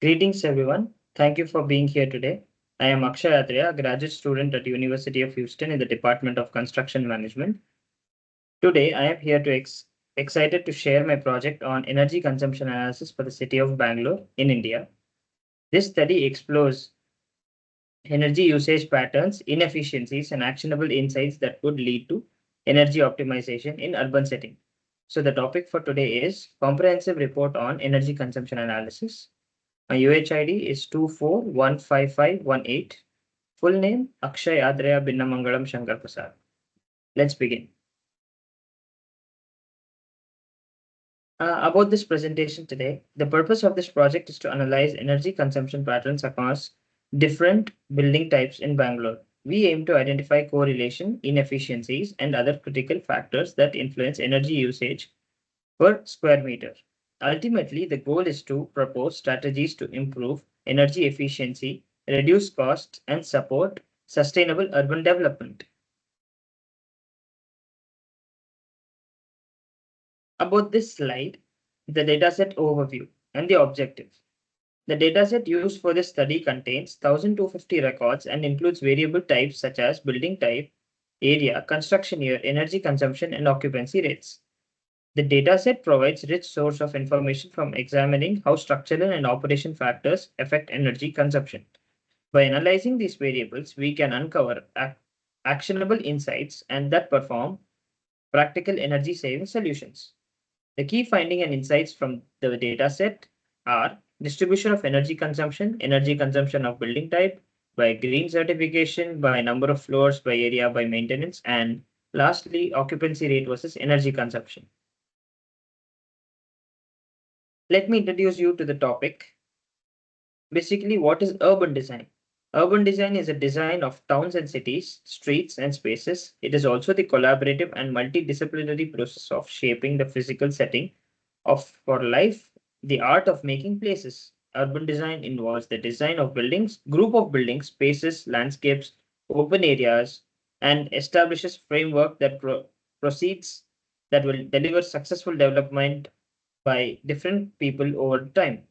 Greetings everyone. Thank you for being here today. I am Akshay Atreya, a graduate student at University of Houston in the Department of Construction Management. Today I am here to excited to share my project on energy consumption analysis for the city of Bangalore in India. This study explores energy usage patterns, inefficiencies, and actionable insights that could lead to energy optimization in urban setting. So the topic for today is comprehensive report on energy consumption analysis. My UHID is 2415518. Full name Akshay Atreya BINNAMANGALAM SHANKAR PRASAD. Let's begin. About this presentation today, the purpose of this project is to analyze energy consumption patterns across different building types in Bangalore. We aim to identify correlation, inefficiencies, and other critical factors that influence energy usage per square meter. Ultimately, the goal is to propose strategies to improve energy efficiency, reduce costs, and support sustainable urban development. About this slide, the dataset overview and the objective. The dataset used for this study contains 1,250 records and includes variable types such as building type, area, construction year, energy consumption, and occupancy rates. The dataset provides rich source of information from examining how structural and operation factors affect energy consumption. By analyzing these variables, we can uncover actionable insights and that perform practical energy saving solutions. The key finding and insights from the dataset are distribution of energy consumption of building type, by green certification, by number of floors, by area, by maintenance, and lastly, occupancy rate versus energy consumption. Let me introduce you to the topic. Basically, what is urban design? Urban design is a design of towns and cities, streets and spaces. It is also the collaborative and multidisciplinary process of shaping the physical setting of for life, the art of making places. Urban design involves the design of buildings, group of buildings, spaces, landscapes, open areas, and establishes framework that proceeds that will deliver successful development by different people over time.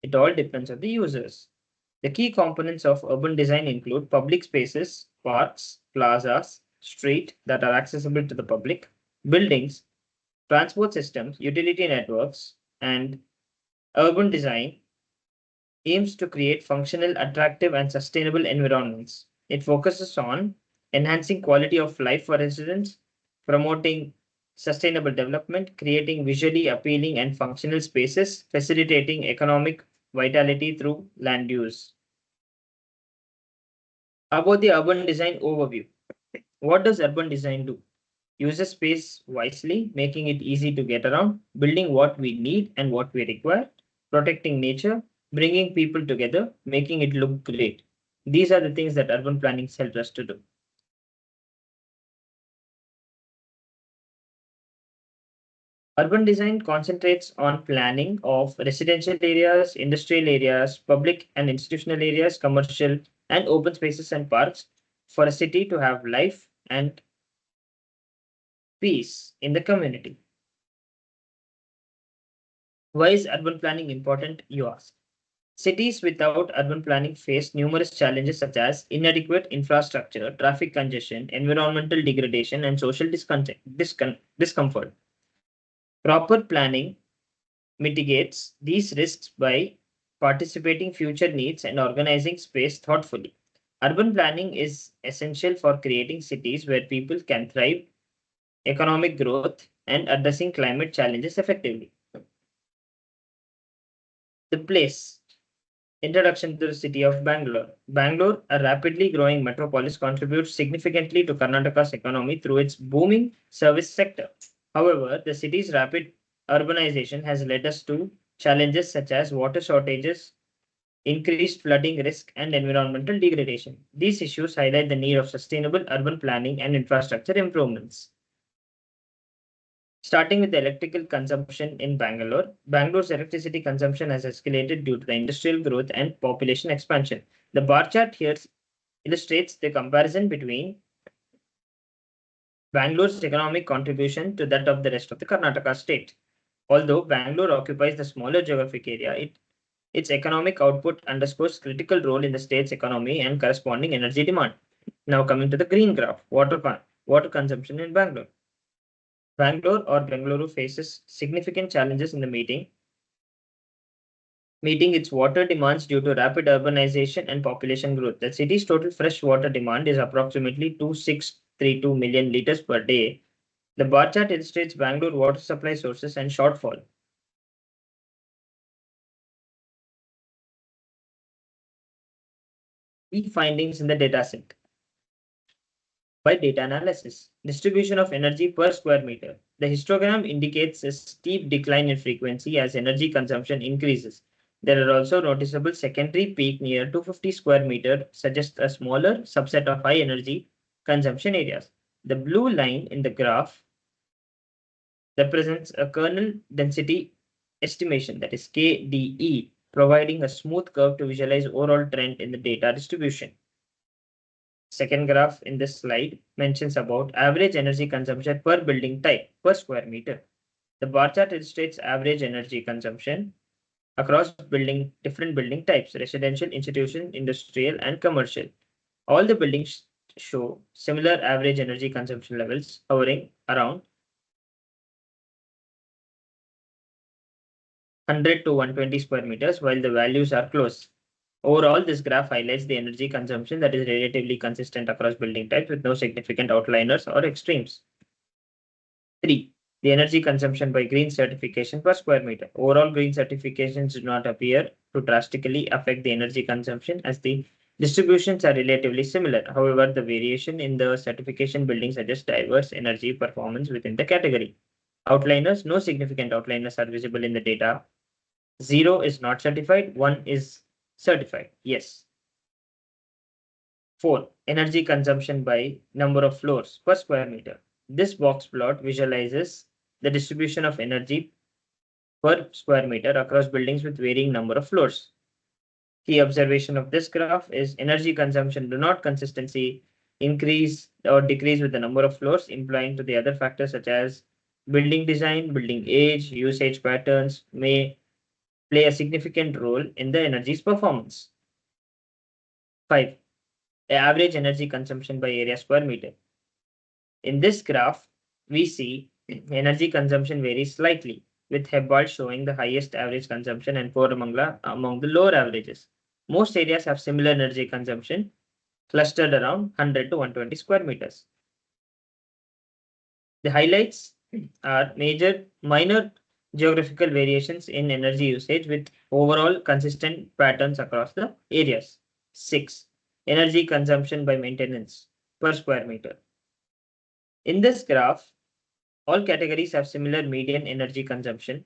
It all depends on the users. The key components of urban design include public spaces, parks, plazas, street that are accessible to the public, buildings, transport systems, utility networks, and urban design aims to create functional, attractive, and sustainable environments. It focuses on enhancing quality of life for residents, promoting sustainable development, creating visually appealing and functional spaces, facilitating economic vitality through land use. About the urban design overview. What does urban design do? Uses space wisely, making it easy to get around, building what we need and what we require, protecting nature, bringing people together, making it look great. These are the things that urban planning helps us to do. Urban design concentrates on planning of residential areas, industrial areas, public and institutional areas, commercial and open spaces and parks for a city to have life and peace in the community. Why is urban planning important, you ask? Cities without urban planning face numerous challenges such as inadequate infrastructure, traffic congestion, environmental degradation, and social discomfort. Proper planning mitigates these risks by participating future needs and organizing space thoughtfully. Urban planning is essential for creating cities where people can thrive, economic growth, and addressing climate challenges effectively. The place. Introduction to the city of Bangalore. Bangalore, a rapidly growing metropolis, contributes significantly to Karnataka's economy through its booming service sector. However, the city's rapid urbanization has led us to challenges such as water shortages, increased flooding risk, and environmental degradation. These issues highlight the need of sustainable urban planning and infrastructure improvements. Starting with the electrical consumption in Bangalore, Bangalore's electricity consumption has escalated due to the industrial growth and population expansion. The bar chart here illustrates the comparison between Bangalore's economic contribution to that of the rest of the Karnataka state. Although Bangalore occupies the smaller geographic area, it Its economic output underscores critical role in the state's economy and corresponding energy demand. Now coming to the green graph, water consumption in Bangalore. Bangalore or Bengaluru faces significant challenges in the meeting its water demands due to rapid urbanization and population growth. The city's total fresh water demand is approximately 2632 million liters per day. The bar chart illustrates Bangalore water supply sources and shortfall. Key findings in the dataset. By data analysis, distribution of energy per square meter. The histogram indicates a steep decline in frequency as energy consumption increases. There are also noticeable secondary peak near 250 square meter, suggests a smaller subset of high energy consumption areas. The blue line in the graph represents a kernel density estimation, that is KDE, providing a smooth curve to visualize overall trend in the data distribution. Second graph in this slide mentions about average energy consumption per building type per square meter. The bar chart illustrates average energy consumption across different building types: residential, institutional, industrial, and commercial. All the buildings show similar average energy consumption levels, hovering around 100 to 120 square meters, while the values are close. Overall, this graph highlights the energy consumption that is relatively consistent across building types with no significant outliers or extremes. 3. The energy consumption by green certification per square meter. Overall, green certifications do not appear to drastically affect the energy consumption as the distributions are relatively similar. However, the variation in the certification building suggests diverse energy performance within the category. Outliners, no significant outliners are visible in the data. 0 is not certified, 1 is certified. Yes. 4. Energy consumption by number of floors per square meter. This box plot visualizes the distribution of energy per square meter across buildings with varying number of floors. Key observation of this graph is energy consumption do not consistently increase or decrease with the number of floors, implying to the other factors such as building design, building age, usage patterns may play a significant role in the energy's performance. 5. Average energy consumption by area square meter. In this graph, we see energy consumption varies slightly, with Hebbal showing the highest average consumption and Koramangala among the lower averages. Most areas have similar energy consumption, clustered around 100 to 120 square meters. The highlights are minor geographical variations in energy usage with overall consistent patterns across the areas. 6. Energy consumption by maintenance per square meter. In this graph, all categories have similar median energy consumption.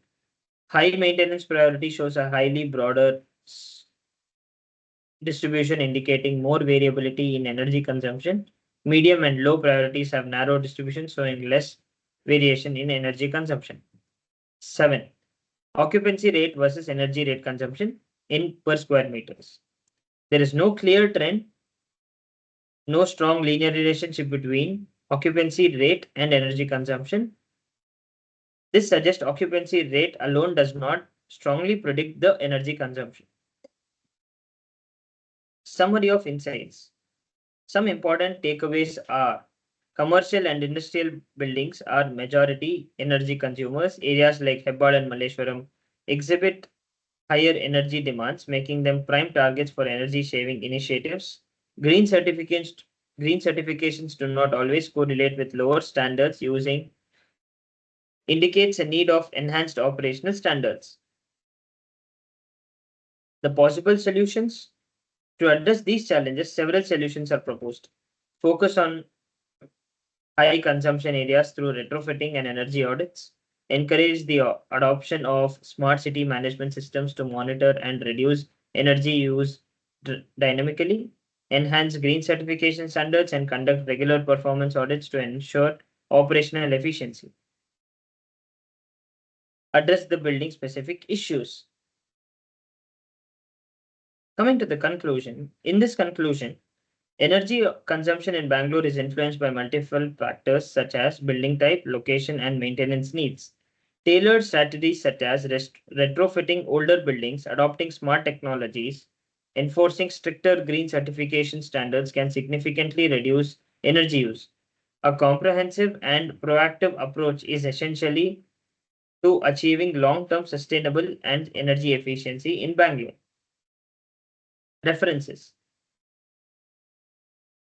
High maintenance priority shows a highly broader distribution indicating more variability in energy consumption. Medium and low priorities have narrow distribution showing less variation in energy consumption. 7. Occupancy rate versus energy rate consumption in per square meters. There is no clear trend, no strong linear relationship between occupancy rate and energy consumption. This suggests occupancy rate alone does not strongly predict the energy consumption. Summary of insights. Some important takeaways are commercial and industrial buildings are majority energy consumers. Areas like Hebbal and Malleshwaram exhibit higher energy demands, making them prime targets for energy saving initiatives. Green certifications do not always correlate with lower standards using indicates a need of enhanced operational standards. The possible solutions to address these challenges, several solutions are proposed. Focus on high consumption areas through retrofitting and energy audits. Encourage the adoption of smart city management systems to monitor and reduce energy use dynamically. Enhance green certification standards and conduct regular performance audits to ensure operational efficiency. Address the building specific issues. Coming to the conclusion, in this conclusion, energy consumption in Bangalore is influenced by multiple factors such as building type, location, and maintenance needs. Tailored strategies such as retrofitting older buildings, adopting smart technologies, enforcing stricter green certification standards can significantly reduce energy use. A comprehensive and proactive approach is essentially to achieving long-term sustainable and energy efficiency in Bangalore. References.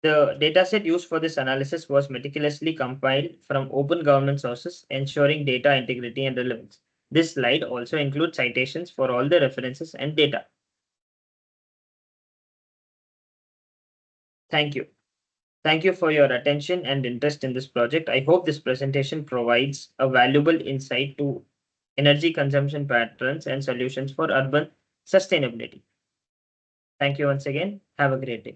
The dataset used for this analysis was meticulously compiled from open government sources, ensuring data integrity and relevance. This slide also includes citations for all the references and data. Thank you. Thank you for your attention and interest in this project. I hope this presentation provides a valuable insight to energy consumption patterns and solutions for urban sustainability. Thank you once again. Have a great day.